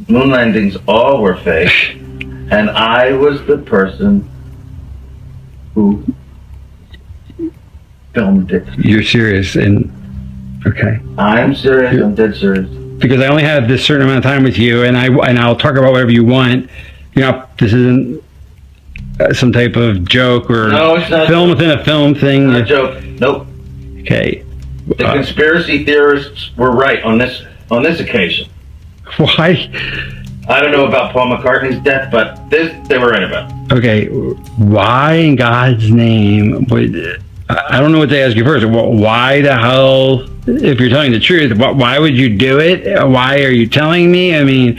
moon landings all were fake, and I was the person who filmed it. You're serious, and okay. I'm serious. I'm dead serious. Because I only have this certain amount of time with you, and I'll talk about whatever you want. You know, this isn't some type of joke or film within a film thing. Not a joke. Nope. Okay. The conspiracy theorists were right on this occasion. Why? I don't know about Paul McCartney's death, but they were right about it. Okay. Why in God's name would... I don't know what to ask you first. Why the hell, if you're telling the truth, why would you do it? Why are you telling me? I mean,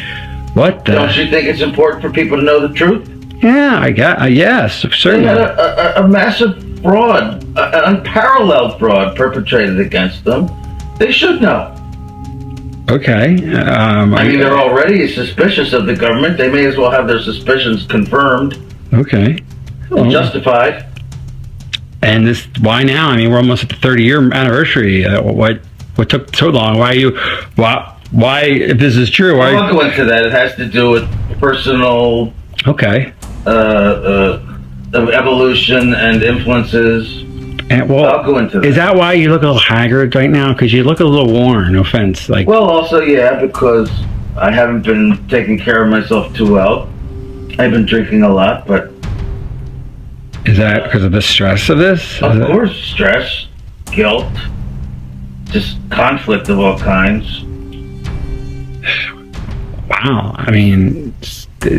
what the... Don't you think it's important for people to know the truth? Yeah, yes, certainly. They had a massive fraud, an unparalleled fraud perpetrated against them. They should know. Okay. I mean, they're already suspicious of the government. They may as well have their suspicions confirmed. Okay. And justified. And this, why now? I mean, we're almost at the 30-year anniversary. What took so long? Why, if this is true, why? I won't go into that. It has to do with personal... Okay. Evolution and influences. And, well, I'll go into that. Is that why you look a little haggard right now? Because you look a little worn, no offense. Like, well, also, yeah, because I haven't been taking care of myself too well. I've been drinking a lot, but... Is that because of the stress of this? Of course, stress, guilt, just conflict of all kinds. Wow, I mean,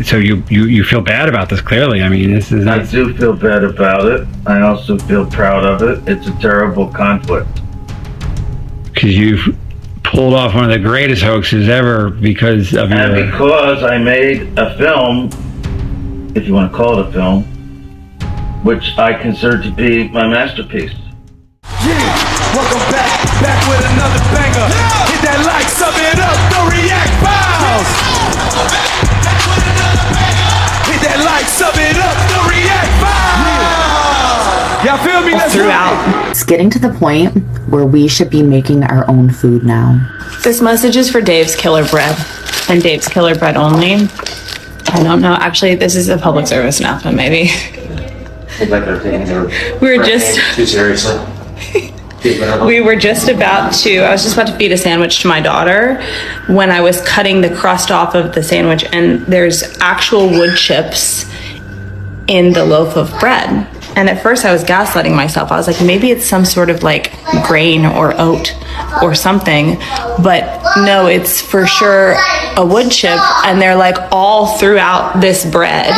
so you feel bad about this, clearly. I mean, this is not... I do feel bad about it. I also feel proud of it. It's a terrible conflict. Because you've pulled off one of the greatest hoaxes ever because of your... And because I made a film, if you want to call it a film, which I consider to be my masterpiece. Yeah, welcome back with another banger. Yeah. Hit that like, sub it up, don't react, bounce. Back with another banger. Hit that like, sub it up, don't react, bounce. Y'all feel me? Let's throughout. It's getting to the point where we should be making our own food now. This message is for Dave's Killer Bread and Dave's Killer Bread only. I don't know. Actually, this is a public service announcement, maybe. Like they're taking their we were just too seriously. We were just about to, I was just about to feed a sandwich to my daughter when I was cutting the crust off of the sandwich, and there's actual wood chips in the loaf of bread. And at first I was gaslighting myself. I was like, maybe it's some sort of like grain or oat or something, but no, it's for sure a wood chip, and they're like all throughout this bread.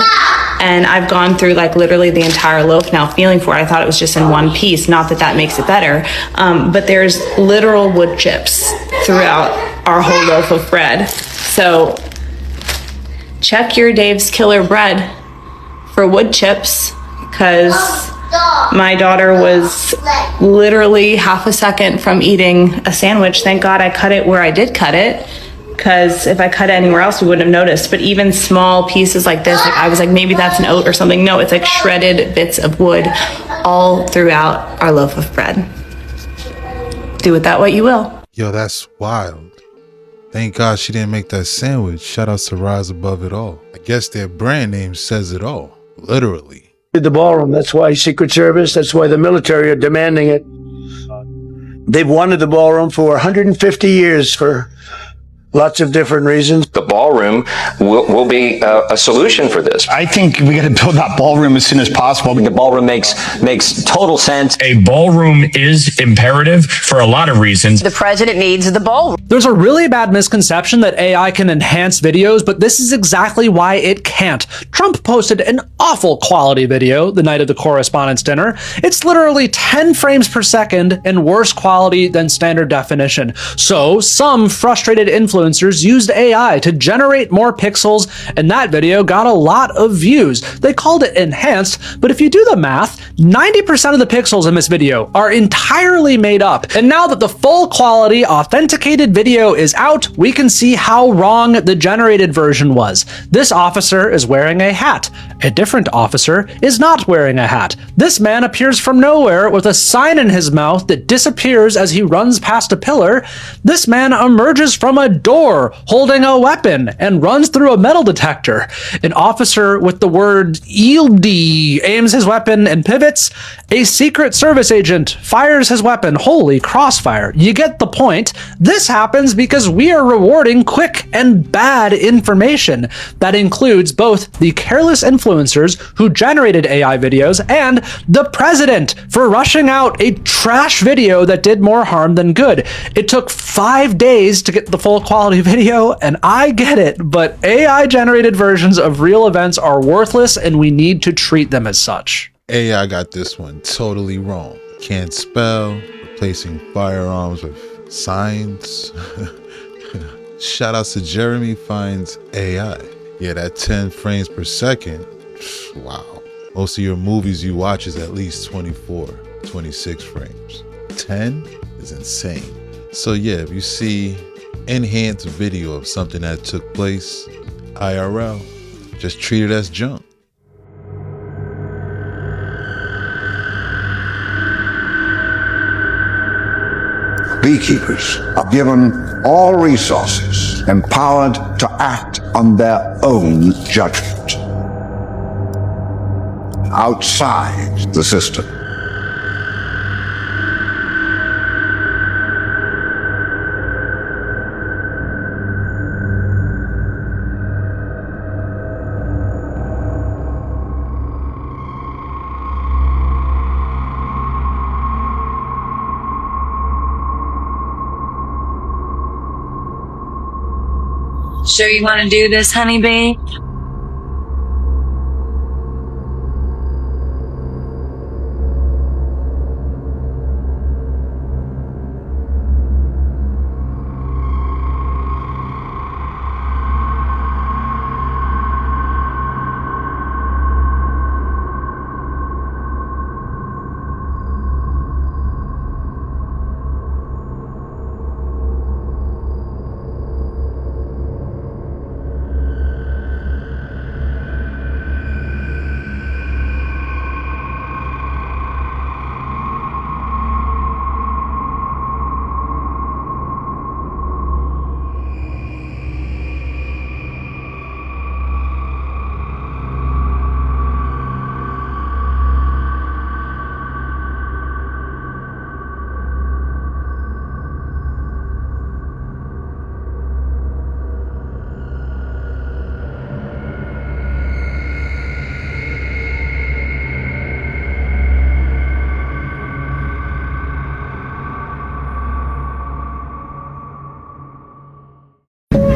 And I've gone through like literally the entire loaf now feeling for it. I thought it was just in one piece, not that that makes it better. But there's literal wood chips throughout our whole loaf of bread. So check your Dave's Killer Bread for wood chips, because my daughter was literally half a second from eating a sandwich. Thank God I cut it where I did cut it, because if I cut it anywhere else, we wouldn't have noticed. But even small pieces like this, like I was like, maybe that's an oat or something. No, it's like shredded bits of wood all throughout our loaf of bread. Do with that what you will. Yo, that's wild. Thank God she didn't make that sandwich. Shout out to Rise Above It All. I guess their brand name says it all, literally. The ballroom, that's why Secret Service, that's why the military are demanding it. They've wanted the ballroom for 150 years for lots of different reasons. The ballroom will be a solution for this. I think we got to build that ballroom as soon as possible. The ballroom makes total sense. A ballroom is imperative for a lot of reasons. The president needs the ballroom. There's a really bad misconception that AI can enhance videos, but this is exactly why it can't. Trump posted an awful quality video the night of the Correspondents' Dinner. It's literally 10 frames per second and worse quality than standard definition. So some frustrated influencers used AI to generate more pixels, and that video got a lot of views. They called it enhanced, but if you do the math, 90% of the pixels in this video are entirely made up. And now that the full quality authenticated video is out, we can see how wrong the generated version was. This officer is wearing a hat. A different officer is not wearing a hat. This man appears from nowhere with a sign in his mouth that disappears as he runs past a pillar. This man emerges from a door door holding a weapon and runs through a metal detector. An officer with the word ELD aims his weapon and pivots. A Secret Service agent fires his weapon. Holy crossfire. You get the point. This happens because we are rewarding quick and bad information. That includes both the careless influencers who generated AI videos and the president for rushing out a trash video that did more harm than good. It took 5 days to get the full quality video, and I get it, but AI generated versions of real events are worthless and we need to treat them as such. AI got this one totally wrong. Can't spell, replacing firearms with signs. Shout outs to Jeremy finds AI. Yeah, that 10 frames per second. Wow. Most of your movies you watch is at least 24, 26 frames. 10 is insane. So yeah, if you see enhanced video of something that took place IRL, just treat it as junk. Beekeepers are given all resources, empowered to act on their own judgment, outside the system. Sure you want to do this, honeybee?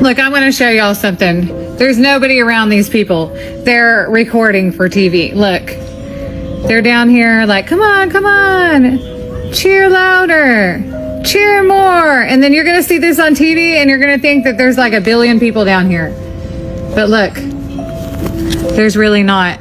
Look, I'm going to show y'all something. There's nobody around these people. They're recording for TV. Look, they're down here like, come on, come on. Cheer louder. Cheer more. And then you're going to see this on TV and you're going to think that there's like a billion people down here. But look, there's really not.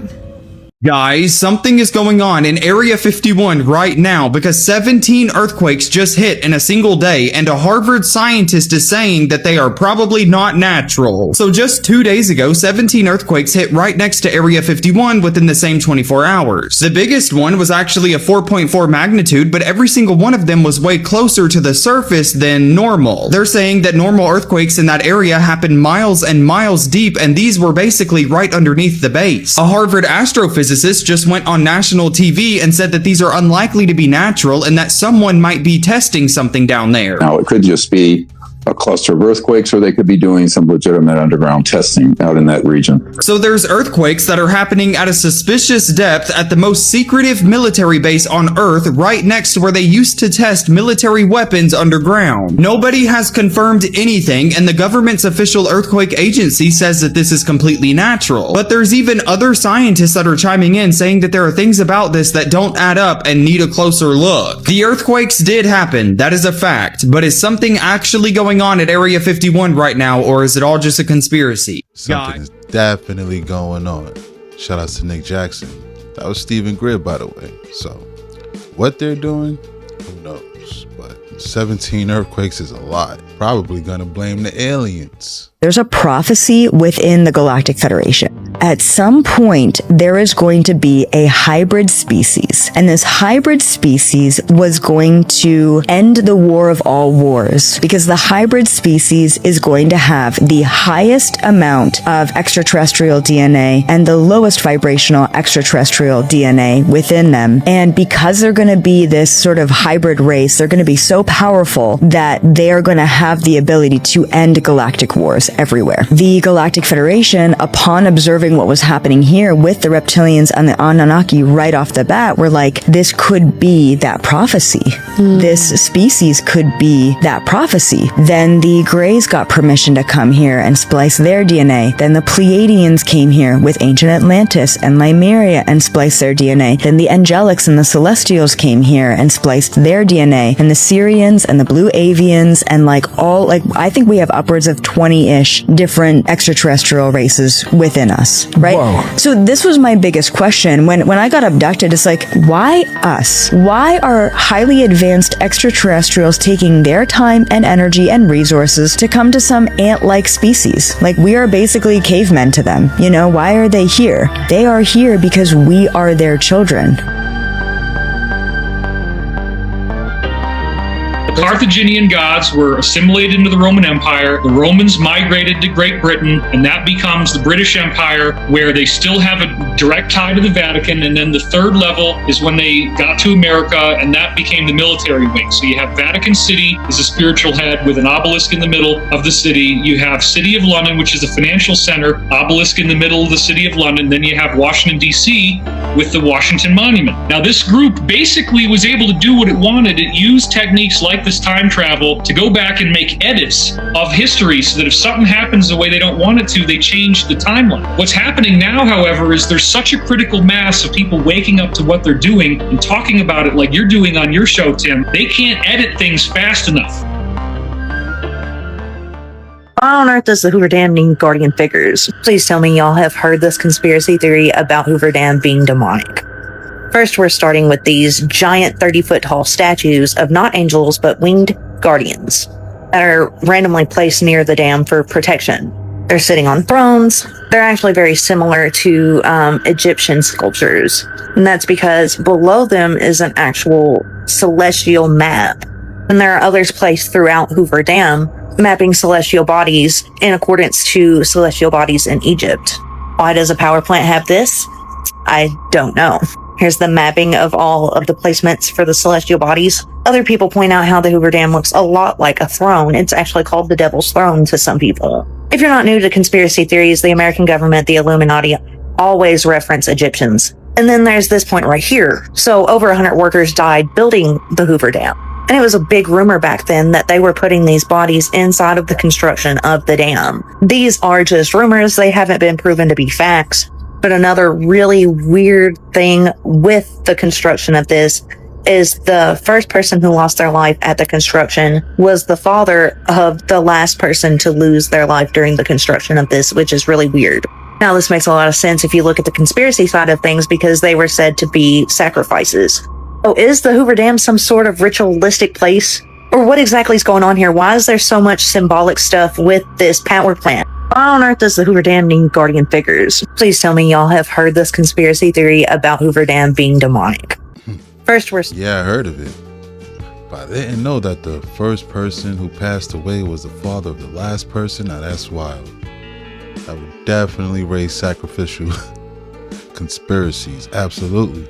Guys, something is going on in Area 51 right now because 17 earthquakes just hit in a single day, and a Harvard scientist is saying that they are probably not natural. So just 2 days ago, 17 earthquakes hit right next to Area 51 within the same 24 hours. The biggest one was actually a 4.4 magnitude, but every single one of them was way closer to the surface than normal. They're saying that normal earthquakes in that area happen miles and miles deep, and these were basically right underneath the base. A Harvard astrophysicist just went on national TV and said that these are unlikely to be natural and that someone might be testing something down there. Now, it could just be a cluster of earthquakes, or they could be doing some legitimate underground testing out in that region. So there's earthquakes that are happening at a suspicious depth at the most secretive military base on Earth, right next to where they used to test military weapons underground. Nobody has confirmed anything, and the government's official earthquake agency says that this is completely natural. But there's even other scientists that are chiming in saying that there are things about this that don't add up and need a closer look. The earthquakes did happen, that is a fact, but is something actually going on at Area 51 right now, or is it all just a conspiracy? Something is definitely going on. Shout out to Nick Jackson. That was Stephen Gribb, by the way. So what they're doing, who knows? But 17 earthquakes is a lot. Probably gonna blame the aliens. There's a prophecy within the Galactic Federation At some point, there is going to be a hybrid species, and this hybrid species was going to end the war of all wars, because the hybrid species is going to have the highest amount of extraterrestrial DNA and the lowest vibrational extraterrestrial DNA within them. And because they're going to be this sort of hybrid race, they're going to be so powerful that they are going to have the ability to end galactic wars everywhere. The Galactic Federation, upon observing what was happening here with the reptilians and the Anunnaki right off the bat, were like, this could be that prophecy. This species could be that prophecy. Then the Greys got permission to come here and splice their DNA. Then the Pleiadians came here with ancient Atlantis and Lemuria and spliced their DNA. Then the Angelics and the Celestials came here and spliced their DNA. And the Syrians and the Blue Avians and I think we have upwards of 20-ish different extraterrestrial races within us, right? Whoa. So this was my biggest question. When I got abducted, it's like, why us? Why are highly advanced extraterrestrials taking their time and energy and resources to come to some ant-like species? Like, we are basically cavemen to them. You know, why are they here? They are here because we are their children. The Carthaginian gods were assimilated into the Roman Empire. The Romans migrated to Great Britain, and that becomes the British Empire, where they still have a direct tie to the Vatican. And then the third level is when they got to America, and that became the military wing. So you have Vatican City as a spiritual head with an obelisk in the middle of the city. You have City of London, which is a financial center, obelisk in the middle of the City of London. Then you have Washington, D.C. with the Washington Monument. Now, this group basically was able to do what it wanted. It used techniques like this time travel to go back and make edits of history so that if something happens the way they don't want it to, they change the timeline. What's happening now, however, is there's such a critical mass of people waking up to what they're doing and talking about it like you're doing on your show, Tim. They can't edit things fast enough. Why on earth does the Hoover Dam need guardian figures? Please tell me y'all have heard this conspiracy theory about Hoover Dam being demonic. First, we're starting with these giant 30-foot tall statues of not angels, but winged guardians that are randomly placed near the dam for protection. They're sitting on thrones. They're actually very similar to Egyptian sculptures. And that's because below them is an actual celestial map. And there are others placed throughout Hoover Dam, mapping celestial bodies in accordance to celestial bodies in Egypt. Why does a power plant have this? I don't know. Here's the mapping of all of the placements for the celestial bodies. Other people point out how the Hoover Dam looks a lot like a throne. It's actually called the Devil's Throne to some people. If you're not new to conspiracy theories, the American government, the Illuminati, always reference Egyptians. And then there's this point right here. So over 100 workers died building the Hoover Dam. And it was a big rumor back then that they were putting these bodies inside of the construction of the dam. These are just rumors. They haven't been proven to be facts. But another really weird thing with the construction of this is the first person who lost their life at the construction was the father of the last person to lose their life during the construction of this, which is really weird. Now, this makes a lot of sense if you look at the conspiracy side of things, because they were said to be sacrifices. Oh, is the Hoover Dam some sort of ritualistic place? Or what exactly is going on here? Why is there so much symbolic stuff with this power plant? Why on earth does the Hoover Dam need guardian figures? Please tell me y'all have heard this conspiracy theory about Hoover Dam being demonic. First, Yeah, I heard of it. But I didn't know that the first person who passed away was the father of the last person. Now that's wild. That would definitely raise sacrificial conspiracies. Absolutely.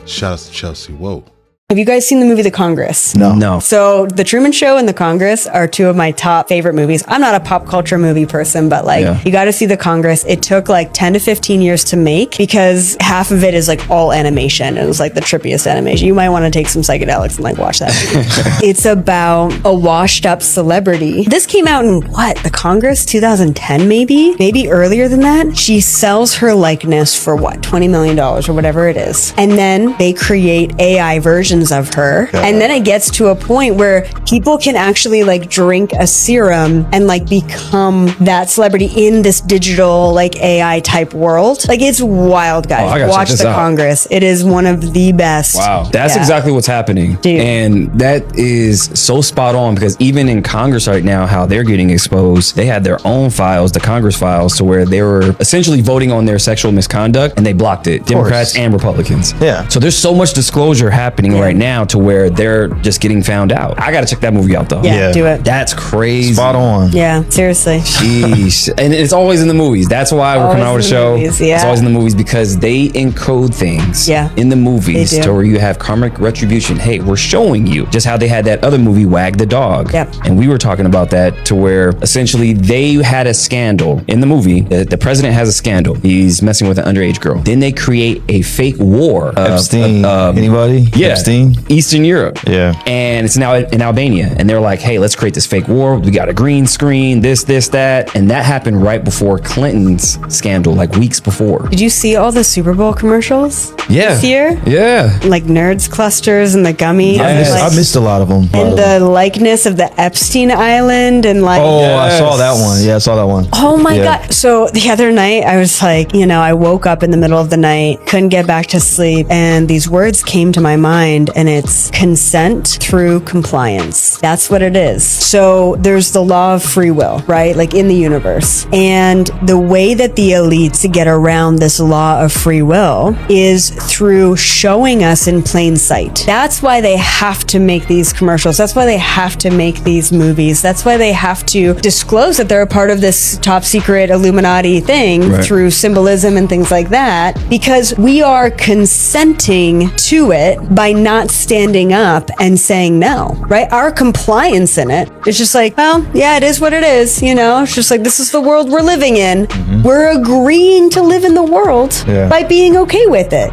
Shout out to Chelsea. Whoa. Have you guys seen the movie The Congress? No. So The Truman Show and The Congress are two of my top favorite movies. I'm not a pop culture movie person, but you got to see The Congress. It took 10 to 15 years to make because half of it is all animation. It was the trippiest animation. You might want to take some psychedelics and watch that movie. It's about a washed up celebrity. This came out in The Congress 2010 maybe earlier than that. She sells her likeness for $20 million or whatever it is. And then they create AI versions versions of her. And then it gets to a point where people can actually like drink a serum and like become that celebrity in this digital like AI type world. Like it's wild, guys. I gotta Watch check this the out. Congress. It is one of the best. Wow. That's exactly what's happening. Dude. And that is so spot on, because even in Congress right now, how they're getting exposed, they had their own files, the Congress files, to where they were essentially voting on their sexual misconduct, and they blocked it, Democrats and Republicans. Yeah. So there's so much disclosure happening right now to where they're just getting found out. I gotta check that movie out though. Yeah, do it. That's crazy. Spot on. Yeah, seriously. Sheesh. And it's always in the movies. That's why we're coming out with a show. Movies, yeah. It's always in the movies, because they encode things in the movies They do. to where you have karmic retribution. Hey, we're showing you, just how they had that other movie, Wag the Dog. Yep. And we were talking about that, to where essentially they had a scandal in the movie. The president has a scandal. He's messing with an underage girl. Then they create a fake war. Epstein. Anybody? Yeah. Epstein? Eastern Europe. Yeah. And it's now in Albania. And they're like, hey, let's create this fake war. We got a green screen, this, that. And that happened right before Clinton's scandal, like weeks before. Did you see all the Super Bowl commercials this year? Yeah. Like Nerds clusters and the gummies. I missed a lot of them. And the likeness of the Epstein Island and like. I saw that one. Yeah, I saw that one. Oh my Yeah. God. So the other night I was like, I woke up in the middle of the night, couldn't get back to sleep. And these words came to my mind, and it's consent through compliance. That's what it is. So there's the law of free will, right? Like in the universe. And the way that the elites get around this law of free will is through showing us in plain sight. That's why they have to make these commercials. That's why they have to make these movies. That's why they have to disclose that they're a part of this top secret Illuminati thing through symbolism and things like that, because we are consenting to it by not standing up and saying no, right? Our compliance in it is just like, well, yeah, it is what it is. It's just like, this is the world we're living in. We're agreeing to live in the world by being okay with it.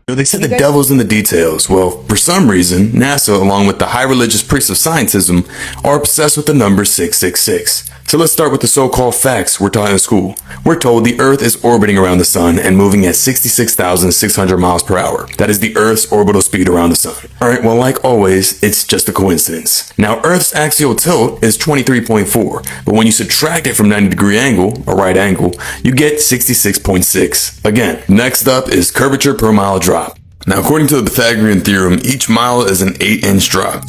They said the devil's in the details. Well, for some reason, NASA, along with the high religious priests of scientism, are obsessed with the number 666. So let's start with the so-called facts we're taught in school. We're told the Earth is orbiting around the sun and moving at 66,600 miles per hour. That is the Earth's orbital speed around the sun. Alright, well, like always, it's just a coincidence. Now, Earth's axial tilt is 23.4, but when you subtract it from 90-degree angle, a right angle, you get 66.6. Again, next up is curvature per mile drop. Now, according to the Pythagorean theorem, each mile is an 8-inch drop.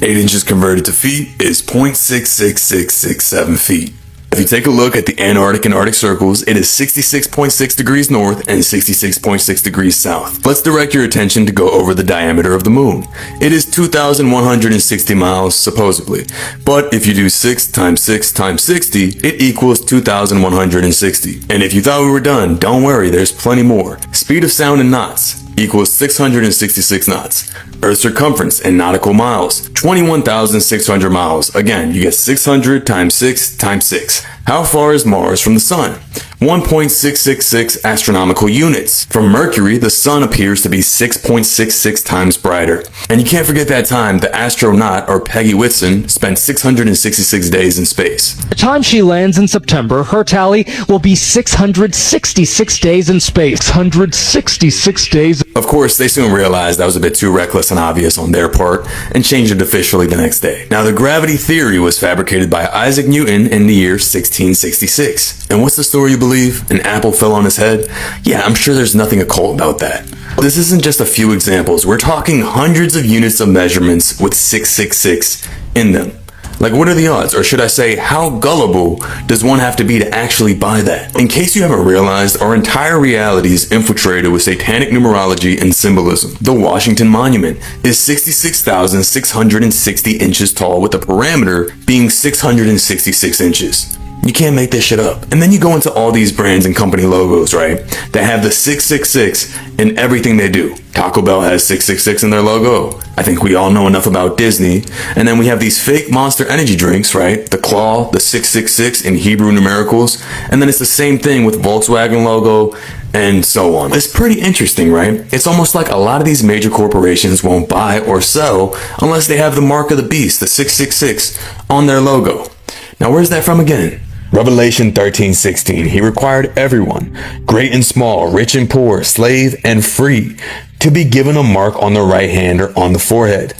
8 inches converted to feet is 0.66667 feet. If you take a look at the Antarctic and Arctic circles, it is 66.6 degrees north and 66.6 degrees south. Let's direct your attention to go over the diameter of the moon. It is 2,160 miles, supposedly. But if you do 6 times 6 times 60, it equals 2,160. And if you thought we were done, don't worry, there's plenty more. Speed of sound in knots equals 666 knots. Earth's circumference in nautical miles, 21,600 miles. Again, you get 600 times 6 times 6. How far is Mars from the sun? 1.666 astronomical units. From Mercury, the sun appears to be 6.66 times brighter. And you can't forget that time the astronaut, or Peggy Whitson, spent 666 days in space. By the time she lands in September, her tally will be 666 days in space. 666 days. Of course, they soon realized that was a bit too reckless and obvious on their part, and changed it officially the next day. Now, the gravity theory was fabricated by Isaac Newton in the year 1666. And what's the story you believe? An apple fell on his head? Yeah, I'm sure there's nothing occult about that. This isn't just a few examples. We're talking hundreds of units of measurements with 666 in them. Like, what are the odds? Or should I say, how gullible does one have to be to actually buy that? In case you haven't realized, our entire reality is infiltrated with satanic numerology and symbolism. The Washington Monument is 66,660 inches tall, with the parameter being 666 inches. You can't make this shit up. And then you go into all these brands and company logos, right? That have the 666 in everything they do. Taco Bell has 666 in their logo. I think we all know enough about Disney. And then we have these fake Monster Energy drinks, right? The Claw, the 666 in Hebrew numericals. And then it's the same thing with Volkswagen logo and so on. It's pretty interesting, right? It's almost like a lot of these major corporations won't buy or sell unless they have the mark of the beast, the 666, on their logo. Now, where's that from again? Revelation 13:16. He required everyone, great and small, rich and poor, slave and free, to be given a mark on the right hand or on the forehead.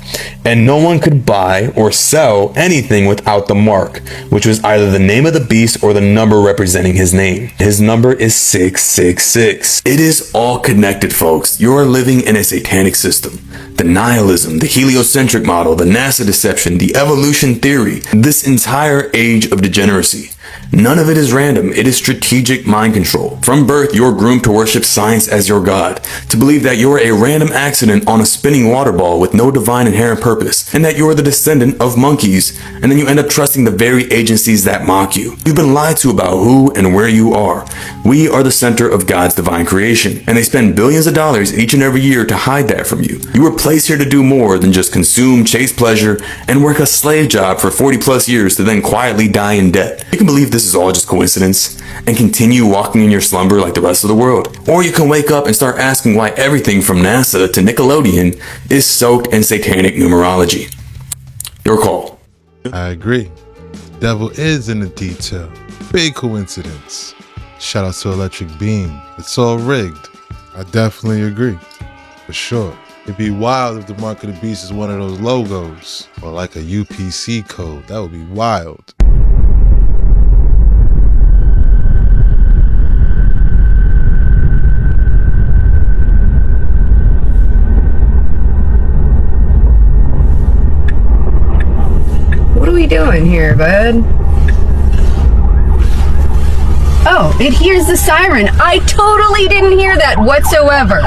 And no one could buy or sell anything without the mark, which was either the name of the beast or the number representing his name. His number is 666. It is all connected, folks. You are living in a satanic system. The nihilism, the heliocentric model, the NASA deception, the evolution theory, this entire age of degeneracy. None of it is random. It is strategic mind control. From birth, you're groomed to worship science as your god, to believe that you're a random accident on a spinning water ball with no divine inherent purpose, and that you're the descendant of monkeys, and then you end up trusting the very agencies that mock you. You've been lied to about who and where you are. We are the center of God's divine creation, and they spend billions of dollars each and every year to hide that from you. You were placed here to do more than just consume, chase pleasure, and work a slave job for 40 plus years to then quietly die in debt. You can believe this is all just coincidence and continue walking in your slumber like the rest of the world. Or you can wake up and start asking why everything from NASA to Nickelodeon is soaked in satanic numerology. Your call. I agree. The devil is in the detail. Big coincidence. Shout out to Electric Beam. It's all rigged. I definitely agree. For sure. It'd be wild if the Mark of the Beast is one of those logos. Or like a UPC code. That would be wild. What are we doing here, bud? Oh, it hears the siren. I totally didn't hear that whatsoever.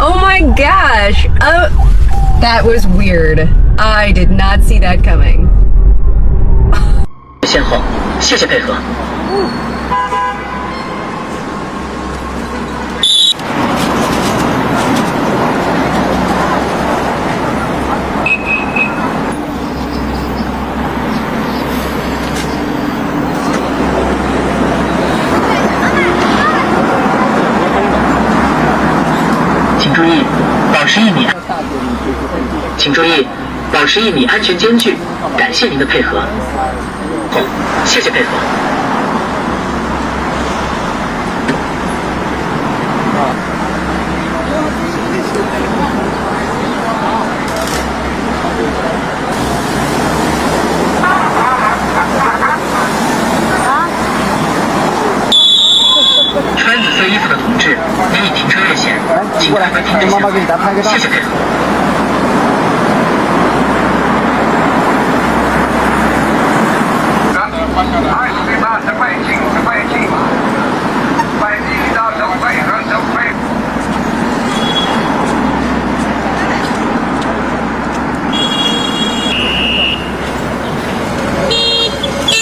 Oh my gosh. That was weird. I did not see that coming. 先后，谢谢配合。请注意，保持1米。请注意，保持1米安全间距。感谢您的配合。好，谢谢配合。穿紫色衣服的同志，您已停车越线，请快快停止线。谢谢配合。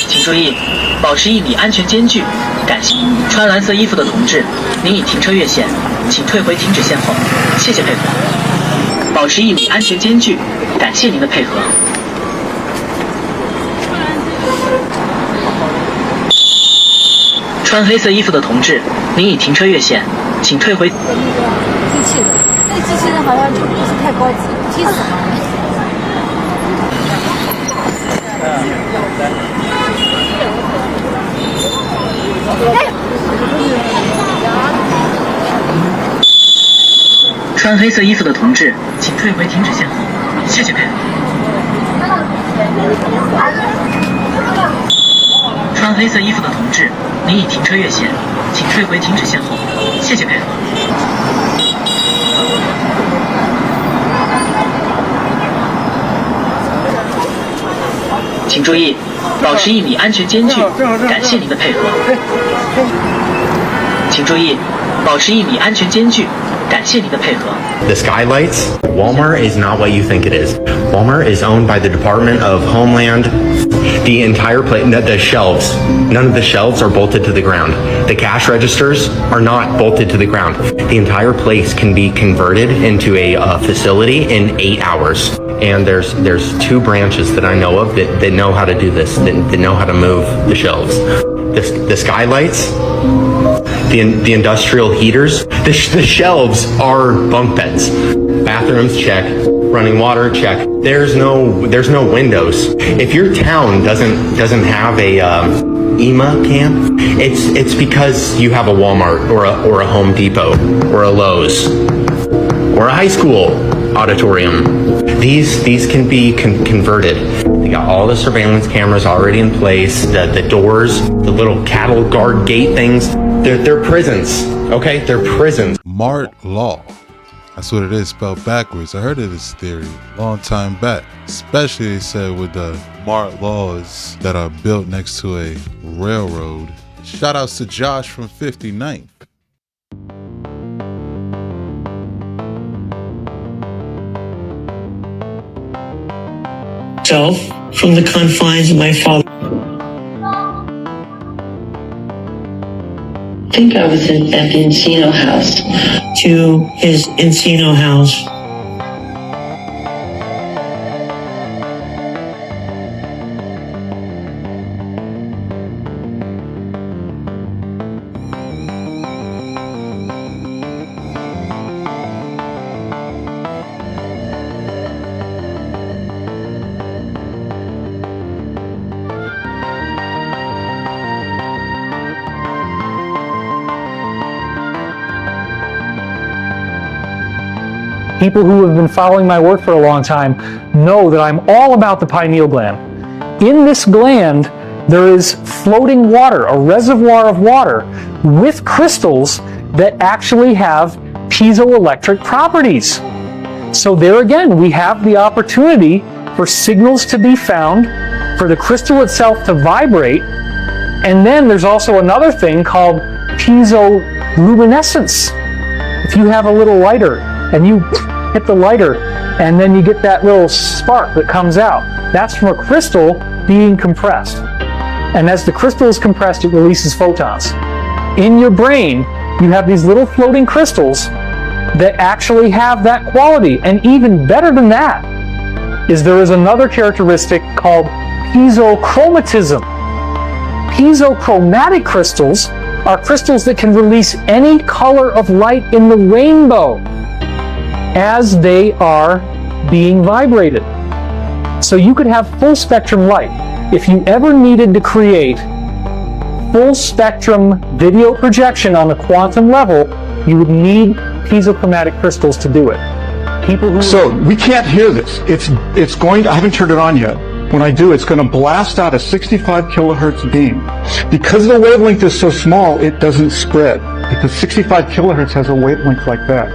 请注意，保持1米安全间距。感谢。穿蓝色衣服的同志，您已停车越线，请退回停止线后。谢谢配合。保持1米安全间距。感谢您的配合。穿黑色衣服的同志，您已停车越线，请退回。机器人，那机器人好像就不是太高级，踢死了。穿黑色衣服的同志，请退回停止线后。谢谢配合。穿黑色衣服的同志，您已停车越线，请退回停止线后。谢谢配合。请注意，保持1米安全间距。感谢您的配合。请注意，保持1米安全间距。感谢您的配合。The skylights, Walmart is not what you think it is. Walmart is owned by the Department of Homeland. The entire place, the shelves, none of the shelves are bolted to the ground. The cash registers are not bolted to the ground. The entire place can be converted into a facility in 8 hours. And there's 2 branches that I know of that know how to do this, that know how to move the shelves. The skylights, the industrial heaters, the shelves are bunk beds. Bathrooms, check. Running water, check. There's no windows. If your town doesn't have EMA camp, it's because you have a Walmart or a Home Depot or a Lowe's or a high school auditorium. These can be converted. They got all the surveillance cameras already in place, the doors, the little cattle guard gate things. They're prisons, okay? They're prisons. Mart law. That's what it is, spelled backwards. I heard of this theory a long time back. Especially, they said, with the Mart laws that are built next to a railroad. Shout outs to Josh from 59th. From the confines of my father. I think I was at the Encino house. To his Encino house. People who have been following my work for a long time know that I'm all about the pineal gland. In this gland, there is floating water, a reservoir of water with crystals that actually have piezoelectric properties. So there again, we have the opportunity for signals to be found, for the crystal itself to vibrate, and then there's also another thing called piezoluminescence. If you have a little lighter and you hit the lighter and then you get that little spark that comes out, that's from a crystal being compressed. And as the crystal is compressed, it releases photons. In your brain, you have these little floating crystals that actually have that quality. And even better than that is there is another characteristic called piezochromatism. Piezochromatic crystals are crystals that can release any color of light in the rainbow as they are being vibrated. So you could have full spectrum light. If you ever needed to create full spectrum video projection on a quantum level, you would need piezochromatic crystals to do it. So we can't hear this. It's going to, I haven't turned it on yet. When I do, it's going to blast out a 65 kilohertz beam. Because the wavelength is so small, it doesn't spread. Because 65 kilohertz has a wavelength like that.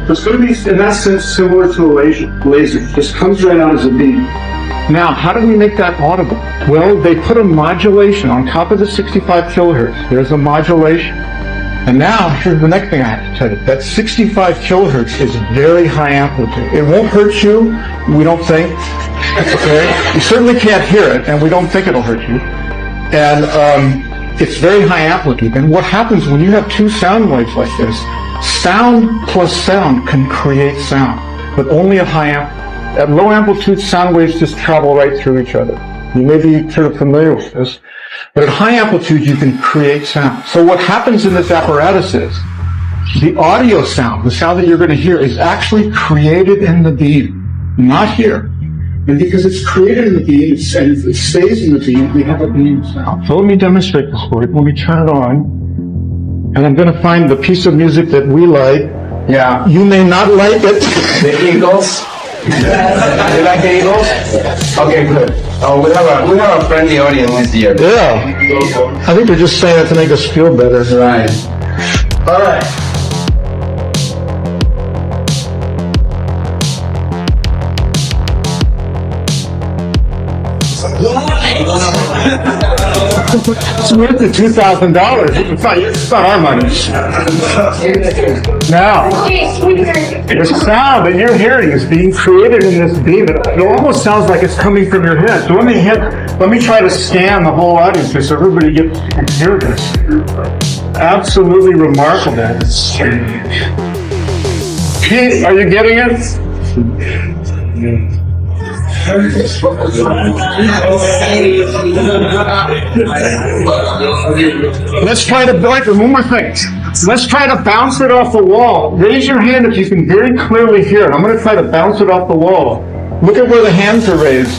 So it's going to be, in that sense, similar to a laser. Just comes right out as a beam. Now, how do we make that audible? Well, they put a modulation on top of the 65 kilohertz. There's a modulation. And now, here's the next thing I have to tell you. That 65 kilohertz is very high amplitude. It won't hurt you, we don't think. Okay? You certainly can't hear it, and we don't think it'll hurt you. And it's very high amplitude. And what happens when you have two sound waves like this, sound plus sound can create sound, but only at high amplitude. At low amplitude, sound waves just travel right through each other. You may be sort of familiar with this. But at high amplitude, you can create sound. So what happens in this apparatus is, the audio sound, the sound that you're going to hear, is actually created in the beam, not here. And because it's created in the beam, and it stays in the beam, we have a beam sound. So let me demonstrate this for you. Let me turn it on. And I'm going to find the piece of music that we like. Yeah. You may not like it. The Eagles. You like the Eagles? Okay, good. Oh, we have a friendly audience here. Yeah. I think they're just saying it to make us feel better. Right. All right. It's worth the $2,000. It's not our money. Now, the sound that you're hearing is being created in this beam. It almost sounds like it's coming from your head. So let me try to scan the whole audience here so everybody can hear this. Absolutely remarkable. Pete, are you getting it? Let's try to one more thing. Let's try to bounce it off the wall. Raise your hand if you can very clearly hear it. I'm going to try to bounce it off the wall. Look at where the hands are raised.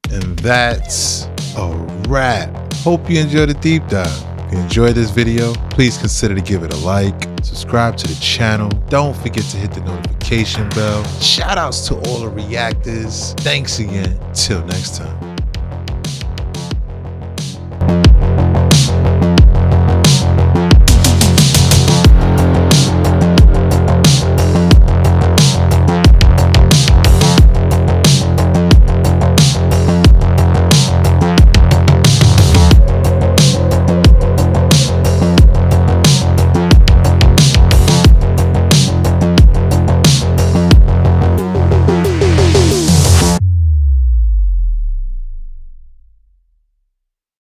And that's a wrap. Hope you enjoyed the deep dive. If you enjoyed this video, please consider to give it a like, subscribe to the channel. Don't forget to hit the notification bell. Shout outs to all the reactors. Thanks again. Till next time.